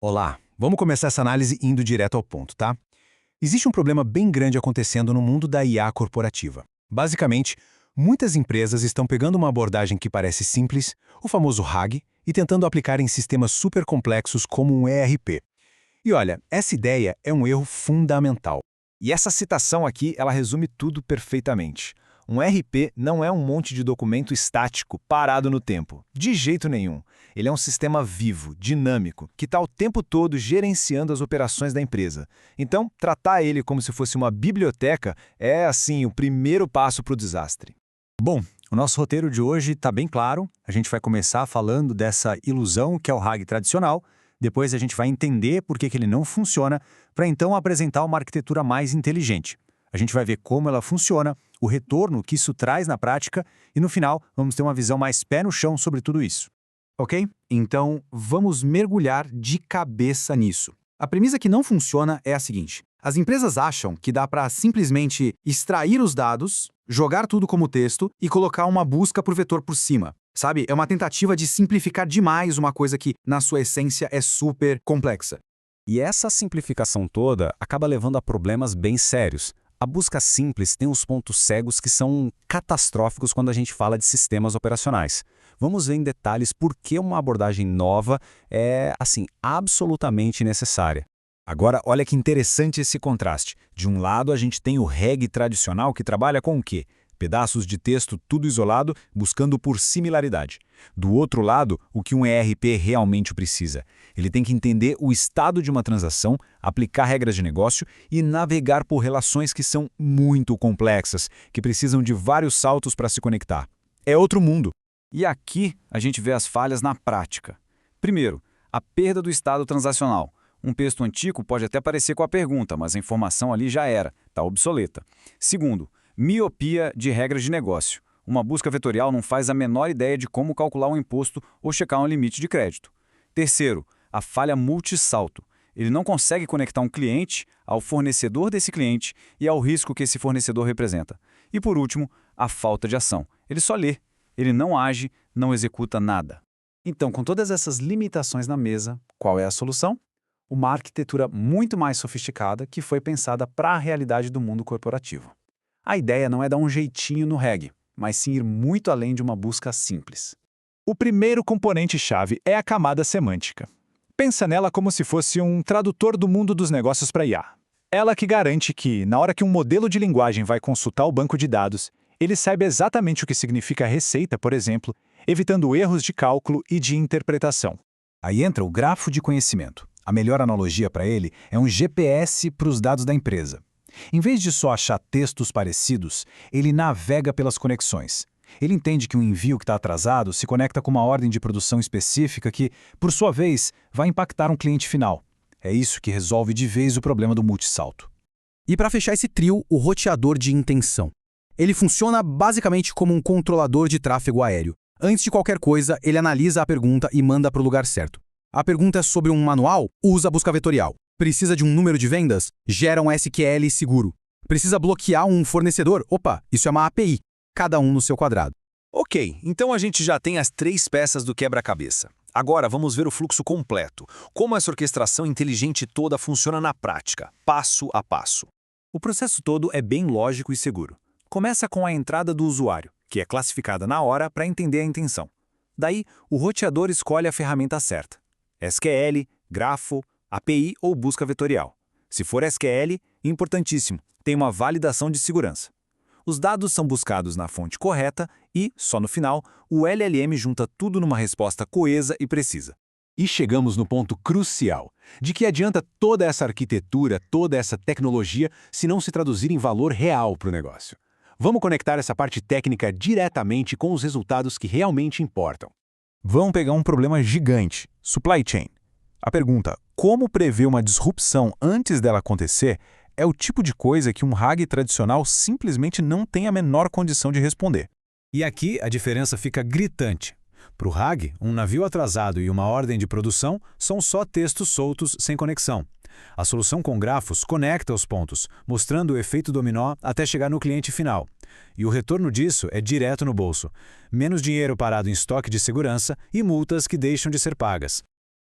Olá, vamos começar essa análise indo direto ao ponto, tá? Existe um problema bem grande acontecendo no mundo da IA corporativa. Basicamente, muitas empresas estão pegando uma abordagem que parece simples, o famoso RAG, e tentando aplicar em sistemas super complexos como um ERP. E olha, essa ideia é um erro fundamental. E essa citação aqui, ela resume tudo perfeitamente. Um RP não é um monte de documento estático, parado no tempo. De jeito nenhum. Ele é um sistema vivo, dinâmico, que está o tempo todo gerenciando as operações da empresa. Então, tratar ele como se fosse uma biblioteca é, assim, o primeiro passo para o desastre. Bom, o nosso roteiro de hoje está bem claro. A gente vai começar falando dessa ilusão que é o RAG tradicional. Depois a gente vai entender por que ele não funciona, para então apresentar uma arquitetura mais inteligente. A gente vai ver como ela funciona, o retorno que isso traz na prática e, no final, vamos ter uma visão mais pé no chão sobre tudo isso. Ok? Então, vamos mergulhar de cabeça nisso. A premissa que não funciona é a seguinte. As empresas acham que dá para simplesmente extrair os dados, jogar tudo como texto e colocar uma busca por vetor por cima. Sabe? É uma tentativa de simplificar demais uma coisa que, na sua essência, é super complexa. E essa simplificação toda acaba levando a problemas bem sérios. A busca simples tem uns pontos cegos que são catastróficos quando a gente fala de sistemas operacionais. Vamos ver em detalhes por que uma abordagem nova é, assim, absolutamente necessária. Agora, olha que interessante esse contraste. De um lado, a gente tem o RAG tradicional que trabalha com o quê? Pedaços de texto tudo isolado, buscando por similaridade. Do outro lado, o que um ERP realmente precisa? Ele tem que entender o estado de uma transação, aplicar regras de negócio e navegar por relações que são muito complexas, que precisam de vários saltos para se conectar. É outro mundo. E aqui a gente vê as falhas na prática. Primeiro, a perda do estado transacional. Um texto antigo pode até parecer com a pergunta, mas a informação ali já era, está obsoleta. Segundo, miopia de regras de negócio. Uma busca vetorial não faz a menor ideia de como calcular um imposto ou checar um limite de crédito. Terceiro, a falha multissalto. Ele não consegue conectar um cliente ao fornecedor desse cliente e ao risco que esse fornecedor representa. E por último, a falta de ação. Ele só lê, ele não age, não executa nada. Então, com todas essas limitações na mesa, qual é a solução? Uma arquitetura muito mais sofisticada que foi pensada para a realidade do mundo corporativo. A ideia não é dar um jeitinho no RAG, mas sim ir muito além de uma busca simples. O primeiro componente-chave é a camada semântica. Pensa nela como se fosse um tradutor do mundo dos negócios para IA. Ela que garante que, na hora que um modelo de linguagem vai consultar o banco de dados, ele saiba exatamente o que significa receita, por exemplo, evitando erros de cálculo e de interpretação. Aí entra o grafo de conhecimento. A melhor analogia para ele é um GPS para os dados da empresa. Em vez de só achar textos parecidos, ele navega pelas conexões. Ele entende que um envio que está atrasado se conecta com uma ordem de produção específica que, por sua vez, vai impactar um cliente final. É isso que resolve de vez o problema do multissalto. E para fechar esse trio, o roteador de intenção. Ele funciona basicamente como um controlador de tráfego aéreo. Antes de qualquer coisa, ele analisa a pergunta e manda para o lugar certo. A pergunta é sobre um manual? Usa a busca vetorial. Precisa de um número de vendas? Gera um SQL seguro. Precisa bloquear um fornecedor? Opa, isso é uma API. Cada um no seu quadrado. Ok, então a gente já tem as 3 peças do quebra-cabeça. Agora vamos ver o fluxo completo. Como essa orquestração inteligente toda funciona na prática, passo a passo. O processo todo é bem lógico e seguro. Começa com a entrada do usuário, que é classificada na hora para entender a intenção. Daí, o roteador escolhe a ferramenta certa. SQL, grafo, API ou busca vetorial. Se for SQL, importantíssimo, tem uma validação de segurança. Os dados são buscados na fonte correta e, só no final, o LLM junta tudo numa resposta coesa e precisa. E chegamos no ponto crucial. De que adianta toda essa arquitetura, toda essa tecnologia, se não se traduzir em valor real para o negócio? Vamos conectar essa parte técnica diretamente com os resultados que realmente importam. Vamos pegar um problema gigante, supply chain. A pergunta, como prever uma disrupção antes dela acontecer, é o tipo de coisa que um RAG tradicional simplesmente não tem a menor condição de responder. E aqui a diferença fica gritante. Para o RAG, um navio atrasado e uma ordem de produção são só textos soltos sem conexão. A solução com grafos conecta os pontos, mostrando o efeito dominó até chegar no cliente final. E o retorno disso é direto no bolso. Menos dinheiro parado em estoque de segurança e multas que deixam de ser pagas.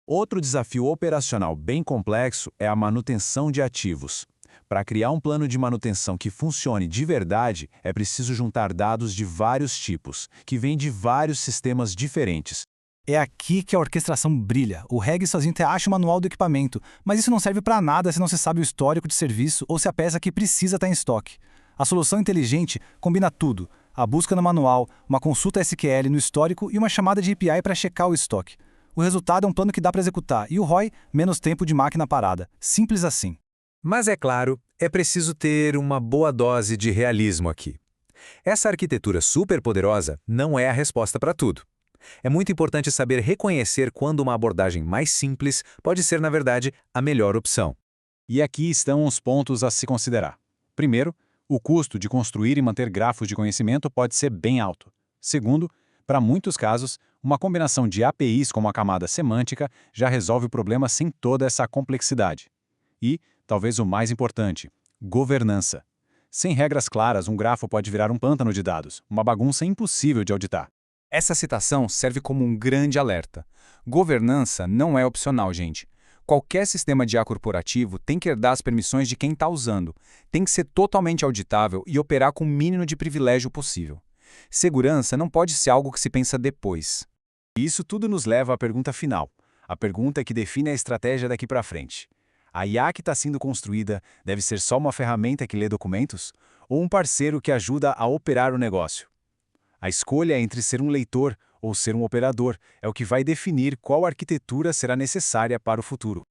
Outro desafio operacional bem complexo é a manutenção de ativos. Para criar um plano de manutenção que funcione de verdade, é preciso juntar dados de vários tipos, que vêm de vários sistemas diferentes. É aqui que a orquestração brilha. O REG sozinho até acha o manual do equipamento, mas isso não serve para nada se não se sabe o histórico de serviço ou se a peça que precisa está em estoque. A solução inteligente combina tudo: a busca no manual, uma consulta SQL no histórico e uma chamada de API para checar o estoque. O resultado é um plano que dá para executar e o ROI, menos tempo de máquina parada. Simples assim. Mas é claro, é preciso ter uma boa dose de realismo aqui. Essa arquitetura superpoderosa não é a resposta para tudo. É muito importante saber reconhecer quando uma abordagem mais simples pode ser, na verdade, a melhor opção. E aqui estão os pontos a se considerar. Primeiro, o custo de construir e manter grafos de conhecimento pode ser bem alto. Segundo, para muitos casos, uma combinação de APIs com uma camada semântica já resolve o problema sem toda essa complexidade. E, talvez o mais importante, governança. Sem regras claras, um grafo pode virar um pântano de dados, uma bagunça impossível de auditar. Essa citação serve como um grande alerta. Governança não é opcional, gente. Qualquer sistema de IA corporativo tem que herdar as permissões de quem está usando, tem que ser totalmente auditável e operar com o mínimo de privilégio possível. Segurança não pode ser algo que se pensa depois. E isso tudo nos leva à pergunta final, a pergunta que define a estratégia daqui para frente. A IA que está sendo construída deve ser só uma ferramenta que lê documentos ou um parceiro que ajuda a operar o negócio? A escolha entre ser um leitor ou ser um operador é o que vai definir qual arquitetura será necessária para o futuro.